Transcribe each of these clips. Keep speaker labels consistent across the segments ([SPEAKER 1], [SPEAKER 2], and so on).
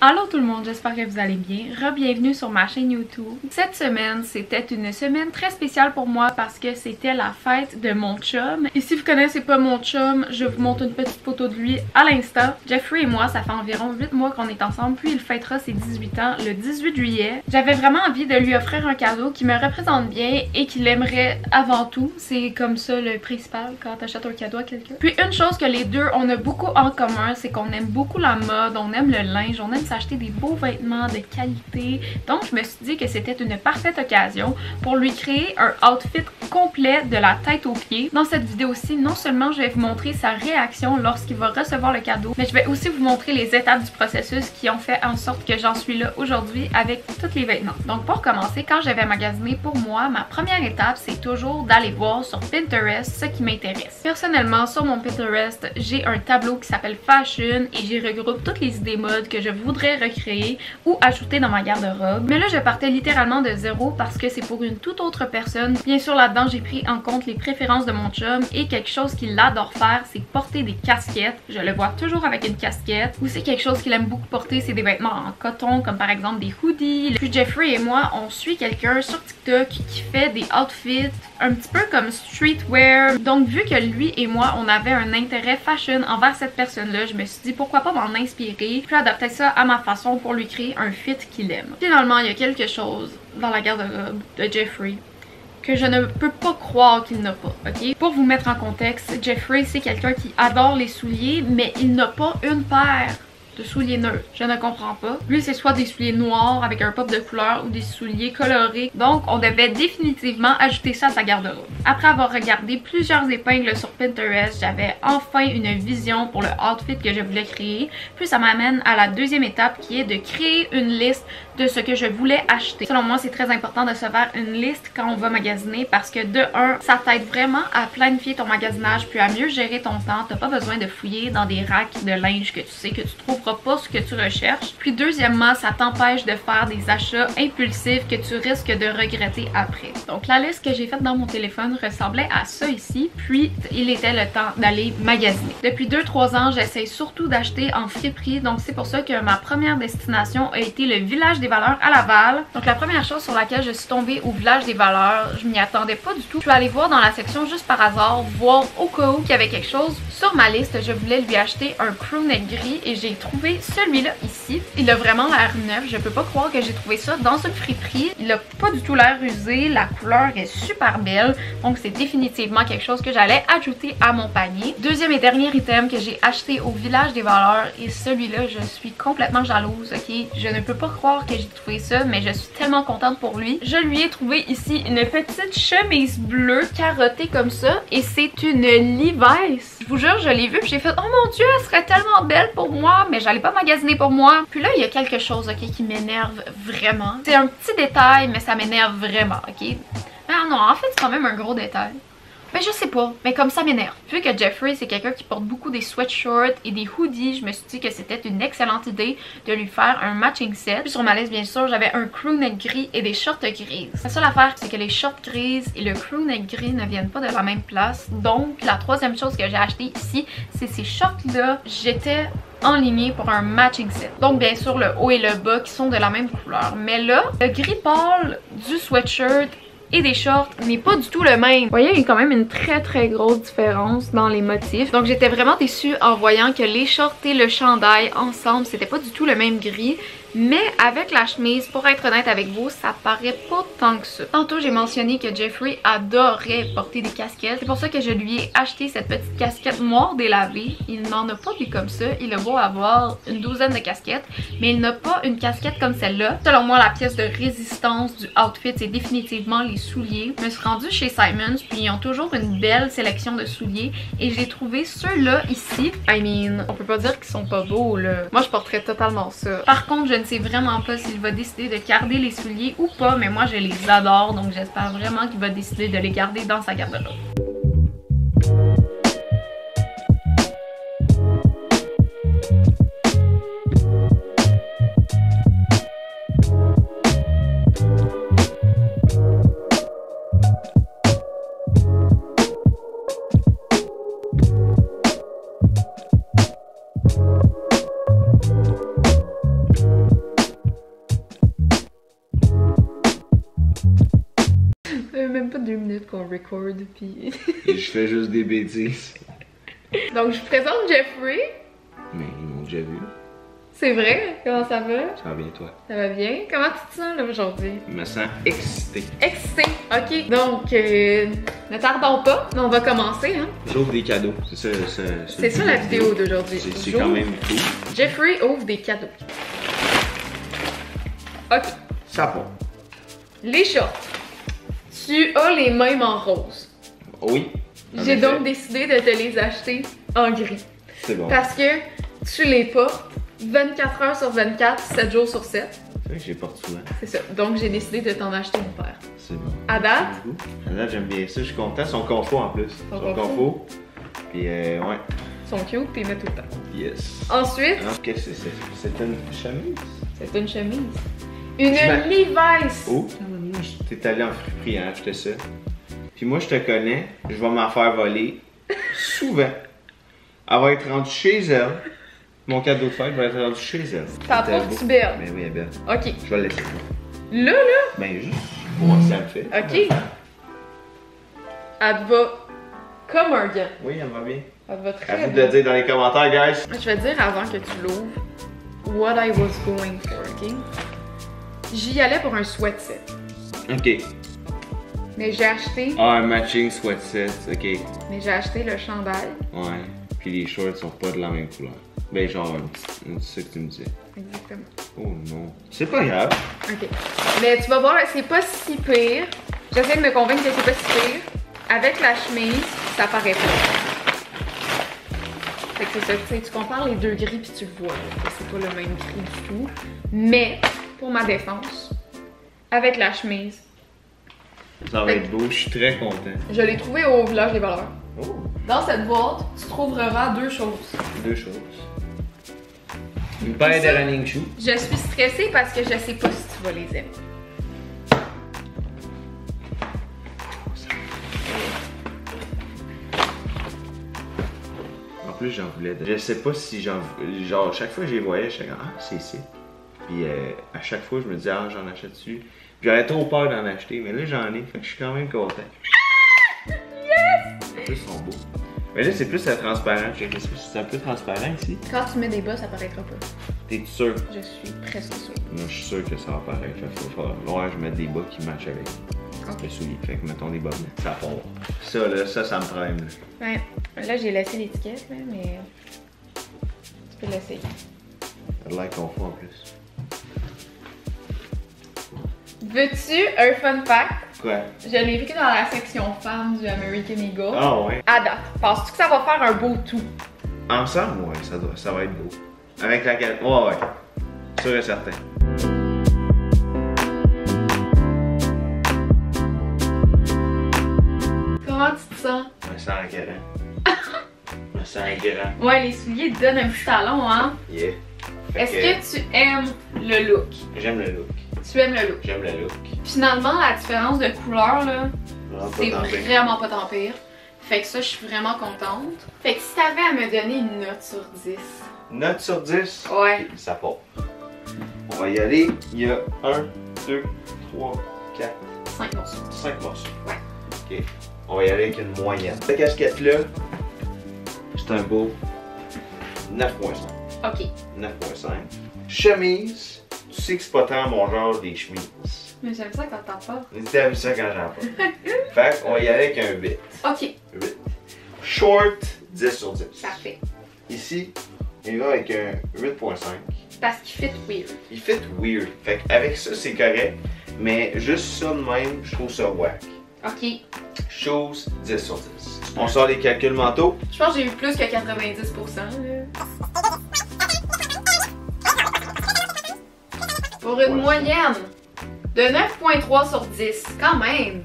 [SPEAKER 1] Allô tout le monde, j'espère que vous allez bien. Re-bienvenue sur ma chaîne YouTube. Cette semaine, c'était une semaine très spéciale pour moi parce que c'était la fête de mon chum. Et si vous connaissez pas mon chum, je vous montre une petite photo de lui à l'instant. Jeffrey et moi, ça fait environ 8 mois qu'on est ensemble, puis il fêtera ses 18 ans le 18 juillet. J'avais vraiment envie de lui offrir un cadeau qui me représente bien et qu'il aimerait avant tout. C'est comme ça le principal quand t'achètes un cadeau à quelqu'un. Puis une chose que les deux, on a beaucoup en commun, c'est qu'on aime beaucoup la mode, on aime le linge, on aime s'acheter des beaux vêtements de qualité. Donc je me suis dit que c'était une parfaite occasion pour lui créer un outfit complet de la tête aux pieds. Dans cette vidéo-ci, non seulement je vais vous montrer sa réaction lorsqu'il va recevoir le cadeau, mais je vais aussi vous montrer les étapes du processus qui ont fait en sorte que j'en suis là aujourd'hui avec tous les vêtements. Donc pour commencer, quand j'avais magasiné pour moi, ma première étape, c'est toujours d'aller voir sur Pinterest ce qui m'intéresse. Personnellement, sur mon Pinterest, j'ai un tableau qui s'appelle Fashion et j'y regroupe toutes les idées mode que je voudrais recréer ou ajouter dans ma garde-robe. Mais là, je partais littéralement de zéro parce que c'est pour une toute autre personne. Bien sûr, là-dedans, j'ai pris en compte les préférences de mon chum et quelque chose qu'il adore faire, c'est porter des casquettes. Je le vois toujours avec une casquette. Ou c'est quelque chose qu'il aime beaucoup porter, c'est des vêtements en coton, comme par exemple des hoodies. Puis Jeffrey et moi, on suit quelqu'un sur TikTok qui fait des outfits un petit peu comme streetwear. Donc vu que lui et moi, on avait un intérêt fashion envers cette personne-là, je me suis dit pourquoi pas m'en inspirer, puis adapter ça à ma façon pour lui créer un fit qu'il aime. Finalement, il y a quelque chose dans la garde-robe de Jeffrey que je ne peux pas croire qu'il n'a pas, ok? Pour vous mettre en contexte, Jeffrey c'est quelqu'un qui adore les souliers, mais il n'a pas une paire de souliers neutres. Je ne comprends pas. Lui, c'est soit des souliers noirs avec un pop de couleur ou des souliers colorés. Donc, on devait définitivement ajouter ça à sa garde-robe. Après avoir regardé plusieurs épingles sur Pinterest, j'avais enfin une vision pour le outfit que je voulais créer. Puis ça m'amène à la deuxième étape qui est de créer une liste de ce que je voulais acheter. Selon moi, c'est très important de se faire une liste quand on va magasiner parce que de un, ça t'aide vraiment à planifier ton magasinage puis à mieux gérer ton temps. T'as pas besoin de fouiller dans des racks de linge que tu sais que tu trouveras pas ce que tu recherches. Puis deuxièmement, ça t'empêche de faire des achats impulsifs que tu risques de regretter après. Donc la liste que j'ai faite dans mon téléphone ressemblait à ça ici, puis il était le temps d'aller magasiner. Depuis 2-3 ans, j'essaie surtout d'acheter en friperie, donc c'est pour ça que ma première destination a été le Village des Valeurs à Laval. Donc la première chose sur laquelle je suis tombée au Village des Valeurs, je m'y attendais pas du tout. Je suis allée voir dans la section juste par hasard, voir au cas où qu'il y avait quelque chose. Sur ma liste, je voulais lui acheter un crewneck gris et j'ai trouvé celui-là ici. Il a vraiment l'air neuf. Je peux pas croire que j'ai trouvé ça dans une friperie. Il a pas du tout l'air usé. La couleur est super belle. Donc c'est définitivement quelque chose que j'allais ajouter à mon panier. Deuxième et dernier item que j'ai acheté au Village des Valeurs et celui-là, je suis complètement jalouse, ok? Je ne peux pas croire que j'ai trouvé ça, mais je suis tellement contente pour lui. Je lui ai trouvé ici une petite chemise bleue carottée comme ça et c'est une Levi's. Je vous jure, je l'ai vue puis j'ai fait oh mon dieu, elle serait tellement belle pour moi, mais j'allais pas magasiner pour moi. Puis là, il y a quelque chose, ok, qui m'énerve vraiment. C'est un petit détail, mais ça m'énerve vraiment, ok? Ah non, en fait, c'est quand même un gros détail. Mais je sais pas, mais comme ça m'énerve. Vu que Jeffrey c'est quelqu'un qui porte beaucoup des sweatshirts et des hoodies, je me suis dit que c'était une excellente idée de lui faire un matching set. Puis sur ma liste bien sûr j'avais un crewneck gris et des shorts grises. La seule affaire c'est que les shorts grises et le crewneck gris ne viennent pas de la même place. Donc la troisième chose que j'ai acheté ici, c'est ces shorts là. J'étais enligné pour un matching set. Donc bien sûr le haut et le bas qui sont de la même couleur. Mais là, le gris pâle du sweatshirt et des shorts n'est pas du tout le même. Vous voyez, il y a quand même une très grosse différence dans les motifs. Donc j'étais vraiment déçue en voyant que les shorts et le chandail ensemble, c'était pas du tout le même gris. Mais avec la chemise, pour être honnête avec vous, ça paraît pas tant que ça. Tantôt, j'ai mentionné que Jeffrey adorait porter des casquettes. C'est pour ça que je lui ai acheté cette petite casquette noire délavée. Il n'en a pas des comme ça. Il a beau avoir une douzaine de casquettes, mais il n'a pas une casquette comme celle-là. Selon moi, la pièce de résistance du outfit, c'est définitivement les souliers. Je me suis rendue chez Simons, puis ils ont toujours une belle sélection de souliers. Et j'ai trouvé ceux-là ici. I mean, on peut pas dire qu'ils sont pas beaux, là. Moi, je porterais totalement ça. Par contre, je ne sais vraiment pas s'il va décider de garder les souliers ou pas, mais moi je les adore, donc j'espère vraiment qu'il va décider de les garder dans sa garde-robe. minutes qu'on record, puis...
[SPEAKER 2] Et je fais juste des bêtises.
[SPEAKER 1] Donc, je vous présente Jeffrey.
[SPEAKER 2] Mais ils m'ont déjà vu.
[SPEAKER 1] C'est vrai? Comment ça va?
[SPEAKER 2] Ça va bien, toi?
[SPEAKER 1] Ça va bien? Comment tu te sens, là, aujourd'hui?
[SPEAKER 2] Je me sens excité.
[SPEAKER 1] Excité! OK. Donc, ne tardons pas. On va commencer, hein?
[SPEAKER 2] J'ouvre des cadeaux. C'est
[SPEAKER 1] ça la vidéo d'aujourd'hui.
[SPEAKER 2] C'est quand même cool.
[SPEAKER 1] Jeffrey ouvre des cadeaux. OK.
[SPEAKER 2] Ça part.
[SPEAKER 1] Les shorts. Tu as les mêmes en rose.
[SPEAKER 2] Oui.
[SPEAKER 1] J'ai donc décidé de te les acheter en gris.
[SPEAKER 2] C'est bon.
[SPEAKER 1] Parce que tu les portes 24 heures sur 24, 7 jours sur 7.
[SPEAKER 2] C'est vrai que j'ai porte souvent.
[SPEAKER 1] C'est ça. Donc j'ai décidé de t'en acheter une paire.
[SPEAKER 2] C'est bon.
[SPEAKER 1] À date?
[SPEAKER 2] À date, j'aime bien ça. Je suis content. Ils sont confos en plus. Ils sont confos. Puis ouais.
[SPEAKER 1] Ils sont cute, t'es mets tout le temps.
[SPEAKER 2] Yes.
[SPEAKER 1] Ensuite.
[SPEAKER 2] Qu'est-ce que c'est? C'est une chemise?
[SPEAKER 1] C'est une chemise. Une Levi's.
[SPEAKER 2] Oh, t'es allé en friperie, hein, acheter ça. Puis moi, je te connais, je vais m'en faire voler souvent. Elle va être rendue chez elle. Mon cadeau de fête va être rendu chez elle.
[SPEAKER 1] T'en trouves-tu belle?
[SPEAKER 2] Ben oui, elle est belle.
[SPEAKER 1] OK.
[SPEAKER 2] Je vais la laisser.
[SPEAKER 1] Là?
[SPEAKER 2] Ben juste, voir si ça me fait.
[SPEAKER 1] OK. Elle te va comme un gant.
[SPEAKER 2] Oui, elle va bien.
[SPEAKER 1] Elle te va très
[SPEAKER 2] À vous de
[SPEAKER 1] bien.
[SPEAKER 2] le dire dans les commentaires, guys.
[SPEAKER 1] Je vais te dire avant que tu l'ouvres, what I was going for, OK? J'y allais pour un sweatset.
[SPEAKER 2] Ok.
[SPEAKER 1] Mais j'ai acheté...
[SPEAKER 2] Ah, un matching sweatset, ok.
[SPEAKER 1] Mais j'ai acheté le chandail.
[SPEAKER 2] Ouais. Puis les shorts sont pas de la même couleur. Ben genre, c'est ce que tu me disais.
[SPEAKER 1] Exactement.
[SPEAKER 2] Oh non. C'est pas grave.
[SPEAKER 1] OK. Mais tu vas voir, c'est pas si pire. J'essaie de me convaincre que c'est pas si pire. Avec la chemise, ça paraît pas. Fait que c'est ça, tu sais, tu compares les deux gris puis tu le vois. C'est pas le même gris du tout. Mais, pour ma défense, avec la chemise,
[SPEAKER 2] Ça va être beau, je suis très content.
[SPEAKER 1] je l'ai trouvé au Village des Valeurs.
[SPEAKER 2] Oh.
[SPEAKER 1] Dans cette boîte, tu trouveras deux choses.
[SPEAKER 2] Deux choses. Une paire de running shoes.
[SPEAKER 1] Je suis stressée parce que je sais pas si tu vas les aimer.
[SPEAKER 2] En plus, j'en voulais. Je sais pas si j'en. Genre, chaque fois que je les voyais, je comme, ah, c'est ici. Puis à chaque fois, je me disais, ah, j'en achète dessus. J'aurais trop peur d'en acheter, mais là, j'en ai, fait que je suis quand même content. Yes! En plus, ils sont beaux. Mais là, c'est plus transparent. C'est un peu transparent ici.
[SPEAKER 1] Quand tu mets des bas, ça paraîtra pas.
[SPEAKER 2] T'es sûr?
[SPEAKER 1] Je suis presque sûre.
[SPEAKER 2] Moi, je suis sûr que ça va paraître. Fait qu'il va falloir que je mette des bas qui matchent avec les souliers. Fait que mettons des bas blancs. Ça part. Ça, là, ça me prime.
[SPEAKER 1] Ouais. Là, j'ai laissé l'étiquette, là, mais tu peux l'essayer.
[SPEAKER 2] Ça a l'air confort en plus.
[SPEAKER 1] Veux-tu un fun fact?
[SPEAKER 2] Quoi?
[SPEAKER 1] Je l'ai vu dans la section femmes du American Eagle.
[SPEAKER 2] Ah ouais?
[SPEAKER 1] À date, penses-tu que ça va faire un beau tout?
[SPEAKER 2] Ensemble, ouais, ça va être beau. Avec la carte. Ouais. Sûr et certain.
[SPEAKER 1] Comment tu te sens?
[SPEAKER 2] Je me sens enguerrant. Je me sens enguerrant.
[SPEAKER 1] Ouais, les souliers te donnent un petit talon, hein?
[SPEAKER 2] Yeah.
[SPEAKER 1] Est-ce que tu aimes le look?
[SPEAKER 2] J'aime le look.
[SPEAKER 1] Tu aimes le look?
[SPEAKER 2] J'aime le look.
[SPEAKER 1] Finalement, la différence de couleur, là, c'est
[SPEAKER 2] tant pire.
[SPEAKER 1] vraiment pas tant pire. Fait que ça, je suis vraiment contente. Fait que si t'avais à me donner une note sur 10.
[SPEAKER 2] Note sur 10.
[SPEAKER 1] Ouais.
[SPEAKER 2] Ça part. On va y aller. Il y a 1, 2, 3, 4,
[SPEAKER 1] 5 morceaux.
[SPEAKER 2] 5 morceaux.
[SPEAKER 1] Ouais.
[SPEAKER 2] Ok. On va y aller avec une moyenne. Cette casquette-là, c'est un beau 9.5.
[SPEAKER 1] Ok.
[SPEAKER 2] 9.5. Chemise, tu sais que c'est pas tant mon genre des chemises.
[SPEAKER 1] Mais j'aime ça quand t'en parles.
[SPEAKER 2] T'aimes ça quand j'en parle. Fait qu'on va y aller avec un 8.
[SPEAKER 1] Ok.
[SPEAKER 2] 8. Short, 10 sur 10.
[SPEAKER 1] Parfait.
[SPEAKER 2] Ici, il va avec un 8.5.
[SPEAKER 1] Parce qu'il fit weird.
[SPEAKER 2] Il fit weird. Fait qu'avec ça, c'est correct. Mais juste ça de même, je trouve ça whack.
[SPEAKER 1] Ok.
[SPEAKER 2] Chose 10 sur 10. On sort les calculs mentaux.
[SPEAKER 1] Je pense que j'ai eu plus que 90%. Là. Pour une moyenne de 9.3 sur 10. Quand même.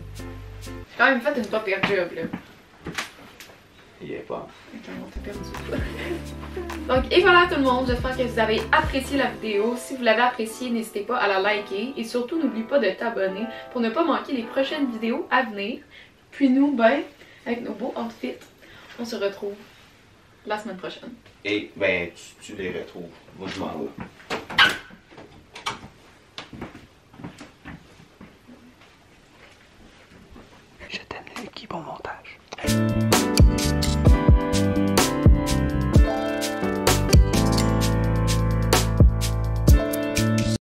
[SPEAKER 1] J'ai quand même fait une pas pire job, là.
[SPEAKER 2] Il est pas.
[SPEAKER 1] Ok, on t'a perdu. Donc, et voilà tout le monde. J'espère que vous avez apprécié la vidéo. Si vous l'avez appréciée, n'hésitez pas à la liker. Et surtout, n'oublie pas de t'abonner pour ne pas manquer les prochaines vidéos à venir. Puis nous, ben, avec nos beaux outfits, on se retrouve la semaine prochaine.
[SPEAKER 2] Et ben, tu les retrouves. Moi, je m'en vais. Je t'aime.
[SPEAKER 3] Qui bon montage.